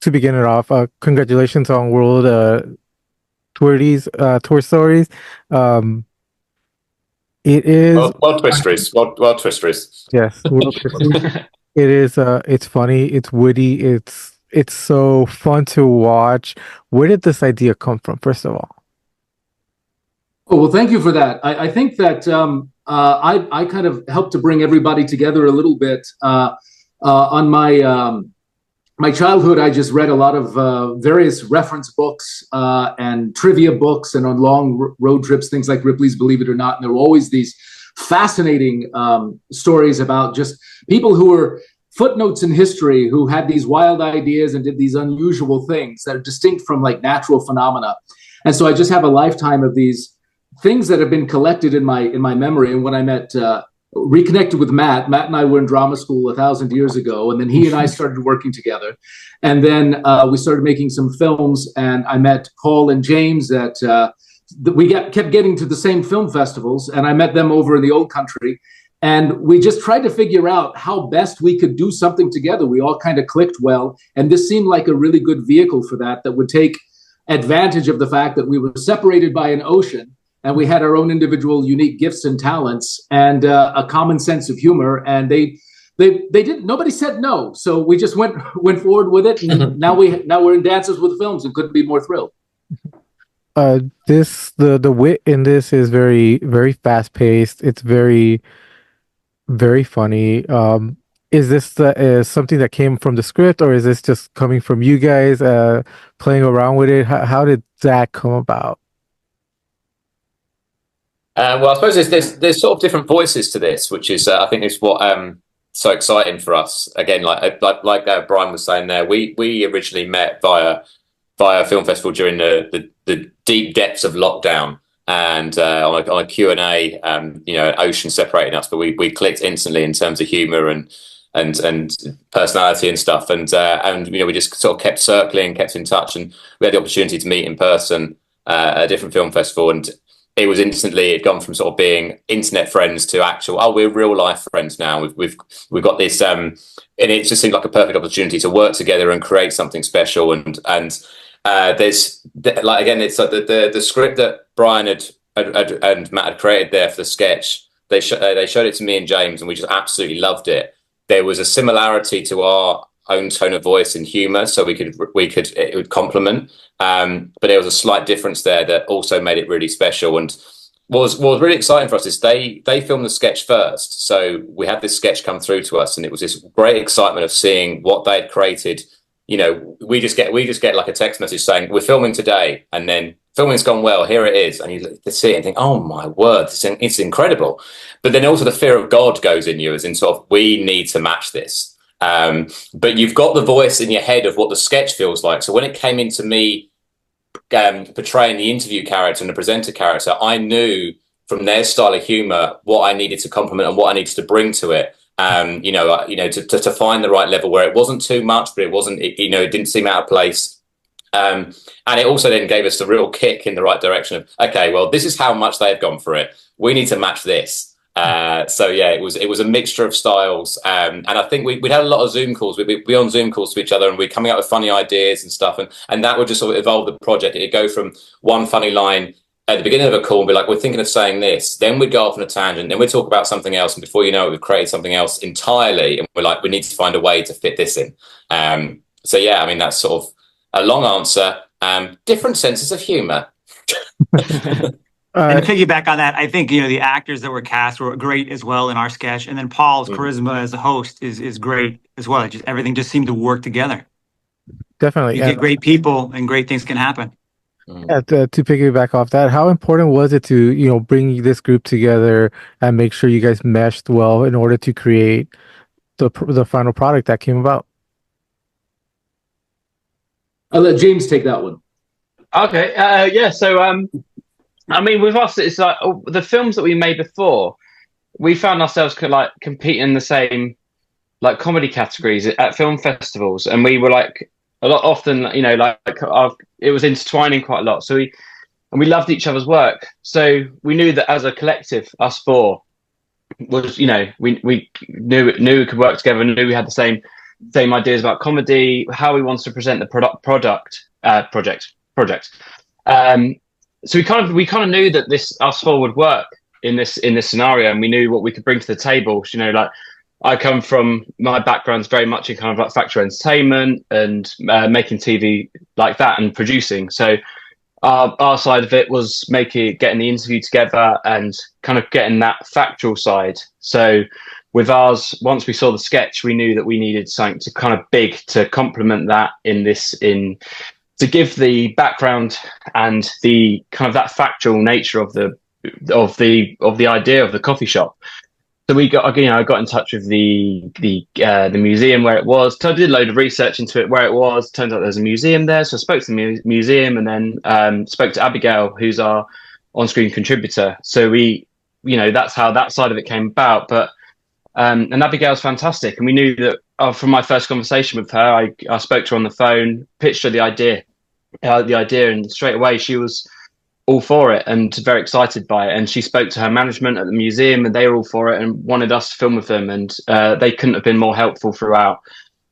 to begin it off, congratulations on World Tour Stories. Um, it is World Twistories. World Twistories. yes, World Tour Stories. It is. It's funny. It's witty. It's so fun to watch. Where did this idea come from, first of all? Oh, well, thank you for that. I think that I kind of helped to bring everybody together a little bit. On my childhood, I just read a lot of various reference books and trivia books, and on long road trips, things like Ripley's Believe It or Not. And there were always these fascinating stories about just people who were footnotes in history, who had these wild ideas and did these unusual things that are distinct from like natural phenomena. And so I just have a lifetime of these things that have been collected in my memory. And when I reconnected with Matt and I were in drama school 1,000 years ago, and then he and I started working together, and then we started making some films, and I met Paul and James kept getting to the same film festivals, and I met them over in the old country, and we just tried to figure out how best we could do something together. We all kind of clicked well, and this seemed like a really good vehicle for that would take advantage of the fact that we were separated by an ocean, and we had our own individual unique gifts and talents and a common sense of humor. And they didn't. Nobody said no, so we just went forward with it. And now we're in Dances with Films, and couldn't be more thrilled. The wit in this is very, very fast paced. It's very, very funny. Is this something that came from the script, or is this just coming from you guys playing around with it? How did that come about? Well, I suppose there's sort of different voices to this, which is I think is what so exciting for us. Again, like Brian was saying there, we originally met via a film festival during the deep depths of lockdown, and on a Q&A, ocean separating us, but we clicked instantly in terms of humor and personality and stuff, and we just sort of kept circling, kept in touch, and we had the opportunity to meet in person at a different film festival, and it'd gone from sort of being internet friends to actual, we're real life friends now. We've got this, and it just seemed like a perfect opportunity to work together and create something special. And there's like, again, it's like the script that Brian and Matt had created there for the sketch. They showed it to me and James, and we just absolutely loved it. There was a similarity to our own tone of voice and humor, so it would complement, but there was a slight difference there that also made it really special. And what was really exciting for us is they filmed the sketch first, so we had this sketch come through to us, and it was this great excitement of seeing what they had created. We just get like a text message saying we're filming today, and then filming's gone well, here it is, and you see it and think, oh my word, it's incredible. But then also the fear of God goes in you, as in sort of, we need to match this. But you've got the voice in your head of what the sketch feels like. So when it came into me portraying the interview character and the presenter character, I knew from their style of humor what I needed to complement and what I needed to bring to it. To find the right level where it wasn't too much, but it didn't seem out of place. And it also then gave us the real kick in the right direction of, okay, well, this is how much they've gone for it. We need to match this. So yeah, it was a mixture of styles, and I think we had a lot of Zoom calls. We'd be on Zoom calls to each other, and we're coming up with funny ideas and stuff, and that would just sort of evolve the project. It'd go from one funny line at the beginning of a call and be like, we're thinking of saying this, then we'd go off on a tangent, then we'd talk about something else, and before you know it, we've created something else entirely, and we're like, we need to find a way to fit this in. So yeah, I mean, that's sort of a long answer. Different senses of humor. And to piggyback on that, I think the actors that were cast were great as well in our sketch, and then Paul's charisma as a host is great as well. Everything just seemed to work together. Definitely, you get great people, and great things can happen. Yeah, to piggyback off that, how important was it to bring this group together and make sure you guys meshed well in order to create the final product that came about? I'll let James take that one. Okay, yeah. So I mean, with us, it's like the films that we made before, we found ourselves competing in the same comedy categories at film festivals, and we were often it was intertwining quite a lot. So we loved each other's work, so we knew that as a collective, us four we knew we could work together, and knew we had the same ideas about comedy, how we wanted to present the project. So we kind of knew that us four would work in this scenario, and we knew what we could bring to the table. You know, like I come from, my background's very much in kind of like factual entertainment and making TV like that and producing. So our side of it was getting the interview together and kind of getting that factual side. So with ours, once we saw the sketch, we knew that we needed something to kind of big to complement that to give the background and the kind of that factual nature of the idea of the coffee shop. So I got in touch with the museum where it was. So I did a load of research into it, where it was. Turns out there's a museum there. So I spoke to the museum, and then spoke to Abigail, who's our on-screen contributor. So that's how that side of it came about. But and Abigail's fantastic, and we knew that from my first conversation with her, I spoke to her on the phone, pitched her the idea, and straight away she was all for it and very excited by it. And she spoke to her management at the museum, and they were all for it and wanted us to film with them. And they couldn't have been more helpful throughout.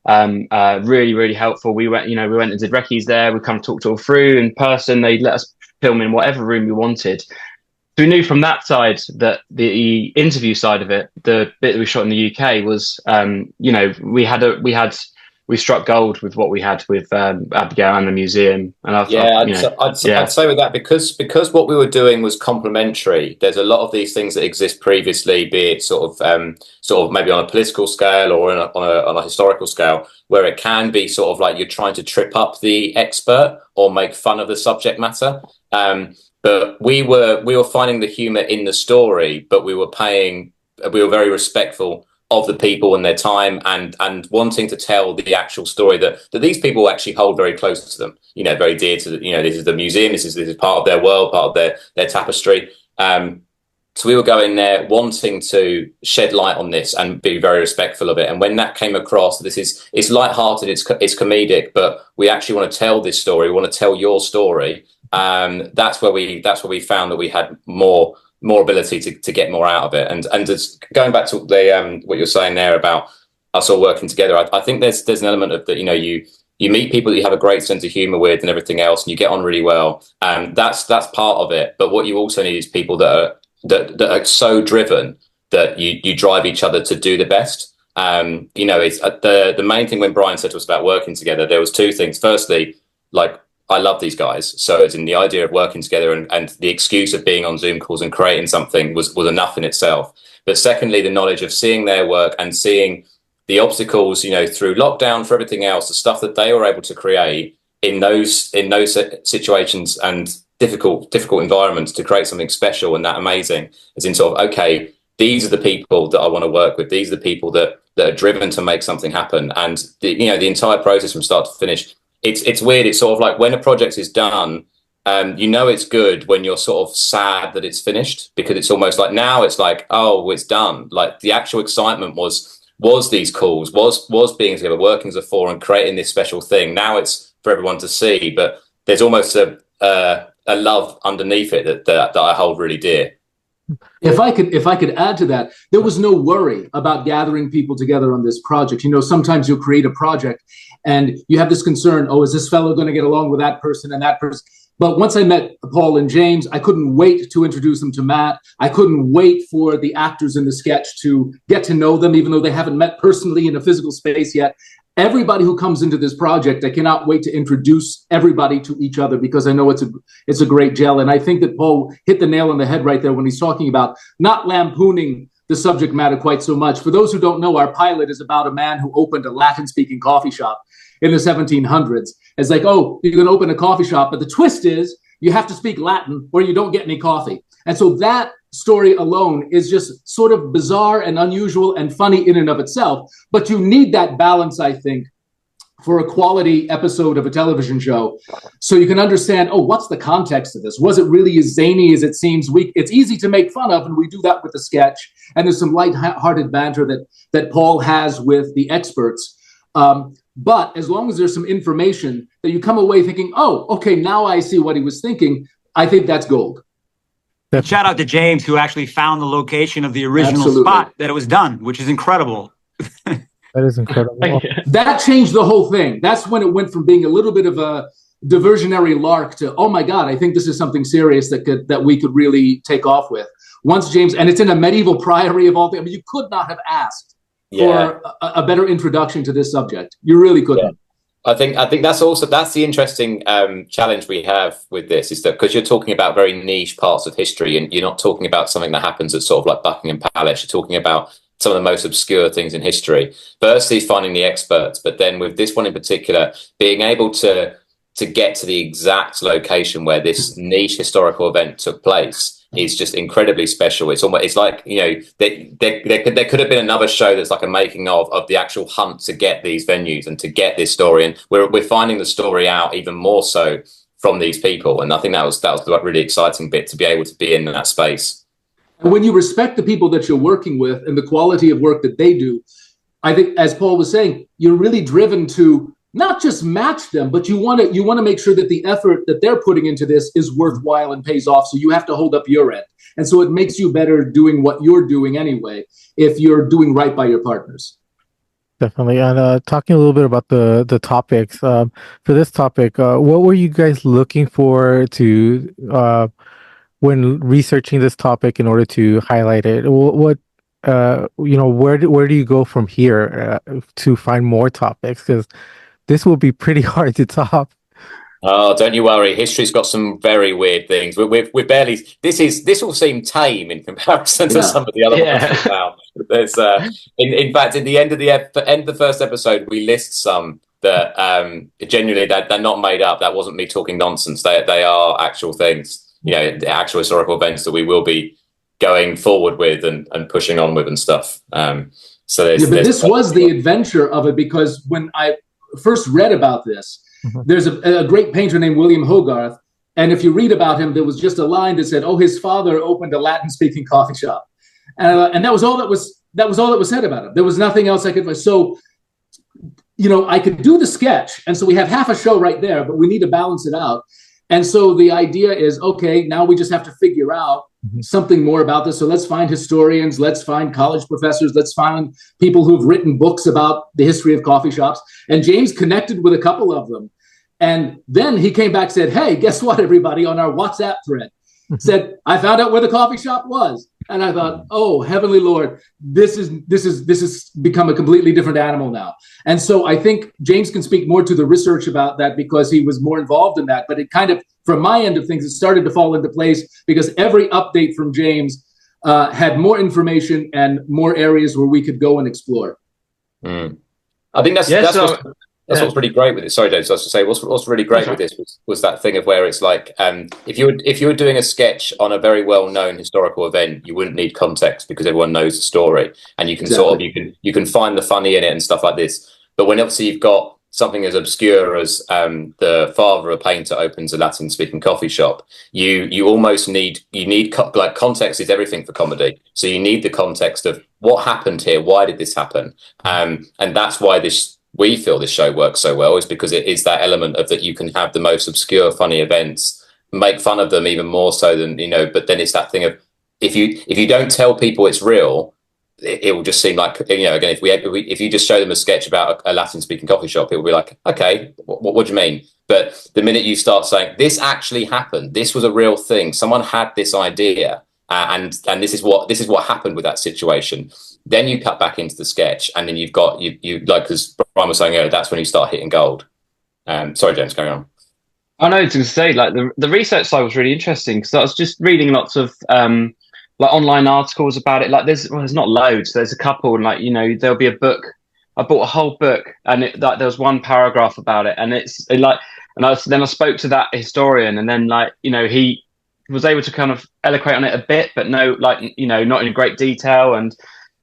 Really, really helpful. We went and did recce's there. We kind of talked all through in person. They let us film in whatever room we wanted. So we knew from that side that the interview side of it, the bit that we shot in the UK, was, we struck gold with what we had with Abigail and the museum. And I'd say with that, because what we were doing was complementary. There's a lot of these things that exist previously, be it sort of maybe on a political scale or on a historical scale, where it can be sort of like you're trying to trip up the expert or make fun of the subject matter. But we were finding the humor in the story, but we were very respectful of the people and their time, and wanting to tell the actual story that these people actually hold very close to them, very dear to this is the museum, this is part of their world, part of their tapestry. So we were going there wanting to shed light on this and be very respectful of it. And when that came across, it's lighthearted, it's comedic, but we actually want to tell this story. We want to tell your story. That's where we found that we had more ability to get more out of it. And just going back to the what you're saying there about us all working together, I think there's an element of that. You meet people that you have a great sense of humor with and everything else, and you get on really well. That's part of it. But what you also need is people that are so driven that you drive each other to do the best. It's the main thing when Brian said to us about working together, there was two things. Firstly, like, I love these guys. So it's in the idea of working together and the excuse of being on Zoom calls and creating something was enough in itself. But secondly, the knowledge of seeing their work and seeing the obstacles, through lockdown, for everything else, the stuff that they were able to create in those situations and difficult environments to create something special and that amazing, is in sort of, okay, these are the people that I want to work with. These are the people that are driven to make something happen. And the entire process from start to finish, it's weird. It's sort of like when a project is done, it's good when you're sort of sad that it's finished, because it's almost like now it's like, oh, it's done. Like the actual excitement was these calls, was being together, working as a four and creating this special thing. Now it's for everyone to see, but there's almost a love underneath it that I hold really dear. If I could add to that, there was no worry about gathering people together on this project. Sometimes you'll create a project and you have this concern, oh, is this fellow going to get along with that person and that person? But once I met Paul and James, I couldn't wait to introduce them to Matt. I couldn't wait for the actors in the sketch to get to know them, even though they haven't met personally in a physical space yet. Everybody who comes into this project, I cannot wait to introduce everybody to each other, because I know it's a great gel. And I think that Paul hit the nail on the head right there when he's talking about not lampooning the subject matter quite so much. For those who don't know, our pilot is about a man who opened a Latin-speaking coffee shop in the 1700s. It's like, oh, you're going to open a coffee shop, but the twist is you have to speak Latin or you don't get any coffee. And so that story alone is just sort of bizarre and unusual and funny in and of itself. But you need that balance, I think, for a quality episode of a television show, so you can understand, oh, what's the context of this? Was it really as zany as it seems? It's easy to make fun of, and we do that with the sketch. And there's some light-hearted banter that Paul has with the experts. But as long as there's some information that you come away thinking, oh, okay, now I see what he was thinking, I think that's gold. Shout out to James, who actually found the location of the original Absolutely. spot that it was done, which is incredible. That is incredible. That changed the whole thing. That's when it went from being a little bit of a diversionary lark to, oh my God, I think this is something serious that we could really take off with. Once James, and it's in a medieval priory of all things. I mean, you could not have asked for a better introduction to this subject. You really couldn't. Yeah. I think that's the interesting challenge we have with this, is that because you're talking about very niche parts of history, and you're not talking about something that happens at sort of like Buckingham Palace. You're talking about some of the most obscure things in history. Firstly, finding the experts, but then with this one in particular, being able to get to the exact location where this niche historical event took place is just incredibly special. It's like, you know, there could have been another show that's like a making of the actual hunt to get these venues and to get this story, and we're finding the story out even more so from these people, and I think that was the really exciting bit, to be able to be in that space. And when you respect the people that you're working with and the quality of work that they do, I think, as Paul was saying, you're really driven to not just match them, but you want to make sure that the effort that they're putting into this is worthwhile and pays off. So you have to hold up your end. And so it makes you better doing what you're doing anyway, if you're doing right by your partners. Definitely. And talking a little bit about the topics, for this topic, what were you guys looking for to when researching this topic in order to highlight it? What where do you go from here to find more topics? Because this will be pretty hard to top. Oh, don't you worry. History's got some very weird things. We're barely. This will seem tame in comparison to some of the other ones now. There's, in fact, at the end of the first episode, we list some that genuinely they're not made up. That wasn't me talking nonsense. They are actual things. You know, actual historical events that we will be going forward with and pushing on with and stuff. So this was the adventure of it, because when I first read about this, there's a great painter named William Hogarth, and if you read about him, there was just a line that said, "Oh, his father opened a Latin-speaking coffee shop," and that was all that was said about him. There was nothing else I could. So, you know, I could do the sketch, and so we have half a show right there, but we need to balance it out. And so the idea is, okay, now we just have to figure out something more about this. So let's find historians, let's find college professors, let's find people who've written books about the history of coffee shops. And James connected with a couple of them. And then he came back, said, hey, guess what, everybody, on our WhatsApp thread, said, I found out where the coffee shop was. And I thought, oh, heavenly Lord, this is become a completely different animal now. And so I think James can speak more to the research about that, because he was more involved in that. But it kind of, from my end of things, it started to fall into place because every update from James had more information and more areas where we could go and explore. I think that's what's really great with it. Sorry, James, I was to say what's really great with this was that thing of where it's like, if you were doing a sketch on a very well known historical event, you wouldn't need context because everyone knows the story, and you can you can find the funny in it and stuff like this. But when obviously you've got something as obscure as the father of a painter opens a Latin speaking coffee shop, you almost need like context is everything for comedy. So you need the context of what happened here, why did this happen, and that's why we feel this show works so well, is because it is that element of that you can have the most obscure, funny events, make fun of them even more so than, you know, but then it's that thing of if you don't tell people it's real, it will just seem like, you know, again, if you just show them a sketch about a Latin speaking coffee shop, it will be like, okay, what do you mean? But the minute you start saying this actually happened, this was a real thing, someone had this idea, and this is what happened with that situation, then you cut back into the sketch, and then you've got you like, as Brian was saying earlier, that's when you start hitting gold. Sorry, James, carry on. I know, to say, like, the research side was really interesting, because I was just reading lots of like online articles about it. Like there's not loads, there's a couple, and like, you know, there'll be a book. I bought a whole book, and there was one paragraph about it, and then I spoke to that historian, and then, like, you know, he was able to kind of eloquate on it a bit, but no, like, you know, not in great detail. And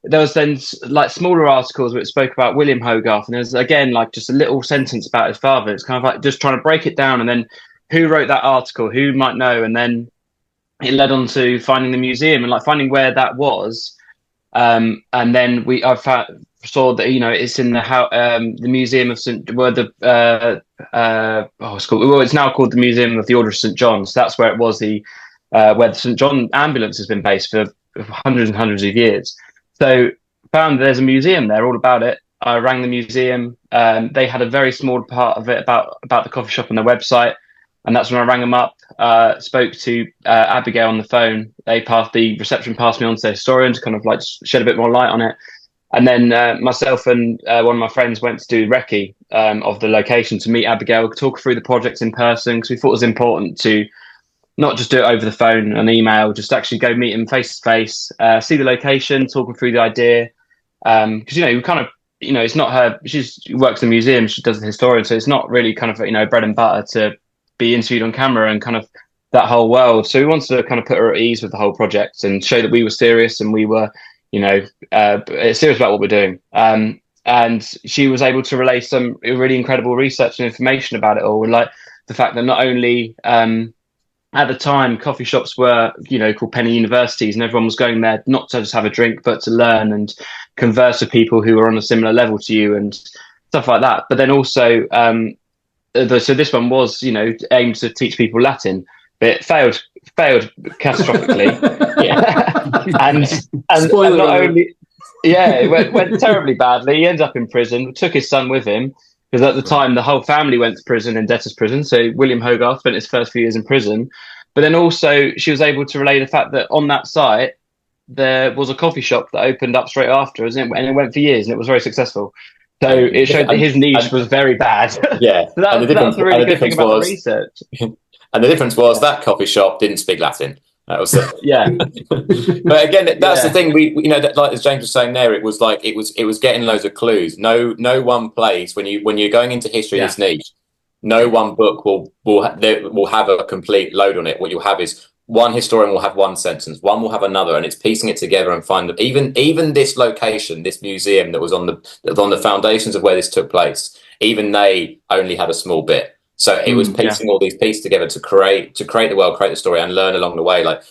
there was then like smaller articles which spoke about William Hogarth, and there's again like just a little sentence about his father. It's kind of like just trying to break it down, and then who wrote that article, who might know, and then it led on to finding the museum and like finding where that was. And then I saw that, you know, it's in the Museum of it's now called the Museum of the Order of St. John. So that's where it was, where the St. John ambulance has been based for hundreds and hundreds of years. So found there's a museum there all about it. I rang the museum. They had a very small part of it about the coffee shop on their website, and that's when I rang them up. Spoke to Abigail on the phone. The reception passed me on to their historian to kind of like shed a bit more light on it. And then myself and one of my friends went to do recce of the location to meet Abigail, talk through the project in person, because we thought it was important to not just do it over the phone and email, just actually go meet him face to face, see the location, talking through the idea. Because, we kind of, it's not her, she works in the museum, she does the historian, so it's not really kind of, bread and butter to be interviewed on camera and kind of that whole world. So we wanted to kind of put her at ease with the whole project and show that we were serious and we were, serious about what we're doing. And she was able to relay some really incredible research and information about it all. Like the fact that not only, at the time, coffee shops were, called penny universities, and everyone was going there not to just have a drink, but to learn and converse with people who were on a similar level to you and stuff like that. But then also, so this one was, aimed to teach people Latin, but it failed catastrophically. and not only, it went terribly badly. He ended up in prison. Took his son with him. Because at the time, the whole family went to prison, in debtor's prison. So William Hogarth spent his first few years in prison. But then also, she was able to relay the fact that on that site, there was a coffee shop that opened up straight after, and it went for years, and it was very successful. So it showed that his niche was very bad. Yeah. So that's the really good thing about the research. And the difference was that coffee shop didn't speak Latin. That was yeah. But again, that's the thing. We that, like as James was saying there, it was like it was getting loads of clues. No one place when you're going into history in this niche, no one book will have a complete load on it. What you'll have is one historian will have one sentence, one will have another, and it's piecing it together and find that even this location, this museum that was on the foundations of where this took place, even they only had a small bit. So it was piecing all these pieces together to create the world, create the story, and learn along the way. Like,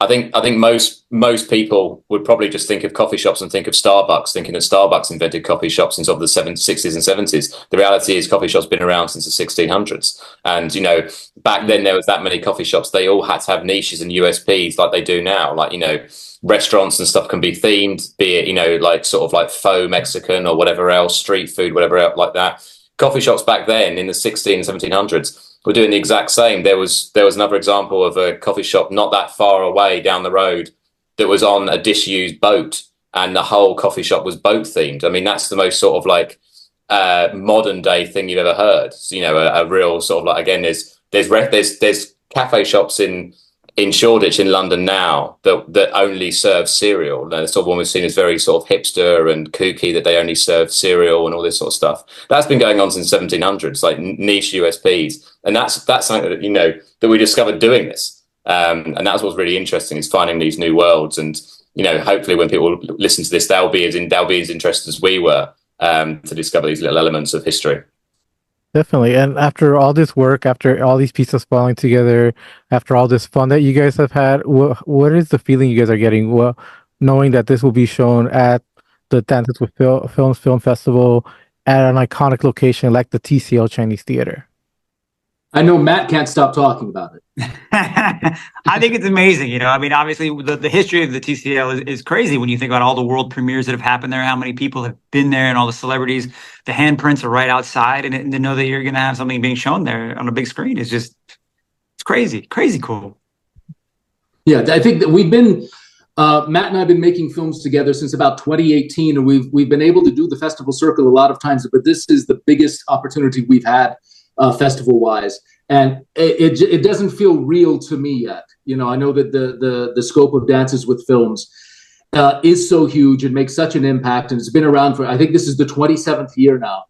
I think most people would probably just think of coffee shops and think of Starbucks, thinking that Starbucks invented coffee shops since of the 60s and 70s. The reality is coffee shops been around since the 1600s. And, back then there was that many coffee shops. They all had to have niches and USPs like they do now. Like, restaurants and stuff can be themed, be it, like sort of like faux Mexican or whatever else, street food, whatever else like that. Coffee shops back then in the 1700s were doing the exact same. There was another example of a coffee shop not that far away down the road that was on a disused boat, and the whole coffee shop was boat themed. I mean, that's the most sort of like modern day thing you've ever heard. So, a real sort of like, again, there's cafe shops in Shoreditch in London now that only serve cereal. And it's sort of one we've seen as very sort of hipster and kooky, that they only serve cereal and all this sort of stuff. That's been going on since 1700s, like niche USPs. And that's something that, that we discovered doing this. And that's what's really interesting, is finding these new worlds. And, hopefully when people listen to this, they'll be as interested as we were to discover these little elements of history. Definitely. And after all this work, after all these pieces falling together, after all this fun that you guys have had, what is the feeling you guys are getting? Well, knowing that this will be shown at the Dances with Films Film Festival at an iconic location like the TCL Chinese Theater. I know Matt can't stop talking about it. I think it's amazing. I mean, obviously the history of the TCL is crazy when you think about all the world premieres that have happened there, how many people have been there, and all the celebrities. The handprints are right outside, and to know that you're going to have something being shown there on a big screen is it's crazy cool. Yeah, I think that we've been, Matt and I have been making films together since about 2018, and we've been able to do the festival circle a lot of times, but this is the biggest opportunity we've had festival-wise. And it doesn't feel real to me yet. I know that the scope of Dances with Films is so huge and makes such an impact, and it's been around for, I think this is the 27th year now.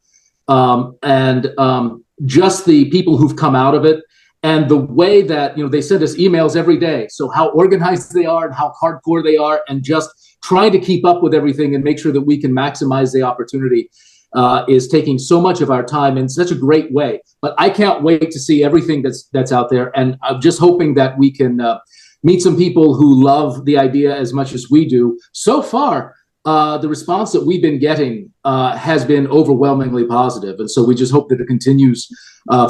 Just the people who've come out of it, and the way that, they send us emails every day. So how organized they are and how hardcore they are, and just trying to keep up with everything and make sure that we can maximize the opportunity is taking so much of our time in such a great way. But I can't wait to see everything that's out there. And I'm just hoping that we can meet some people who love the idea as much as we do. So far, the response that we've been getting has been overwhelmingly positive. And so we just hope that it continues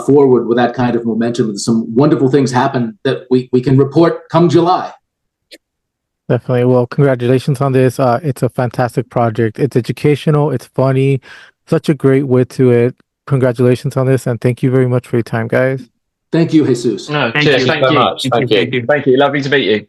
forward with that kind of momentum, and some wonderful things happen that we can report come July. Definitely. Well, congratulations on this. It's a fantastic project. It's educational. It's funny. Such a great wit to it. Congratulations on this, and thank you very much for your time, guys. Thank you, Jesus. No, Thank cheers. you. Thank so you. much. Thank you. Thank you. Lovely to meet you.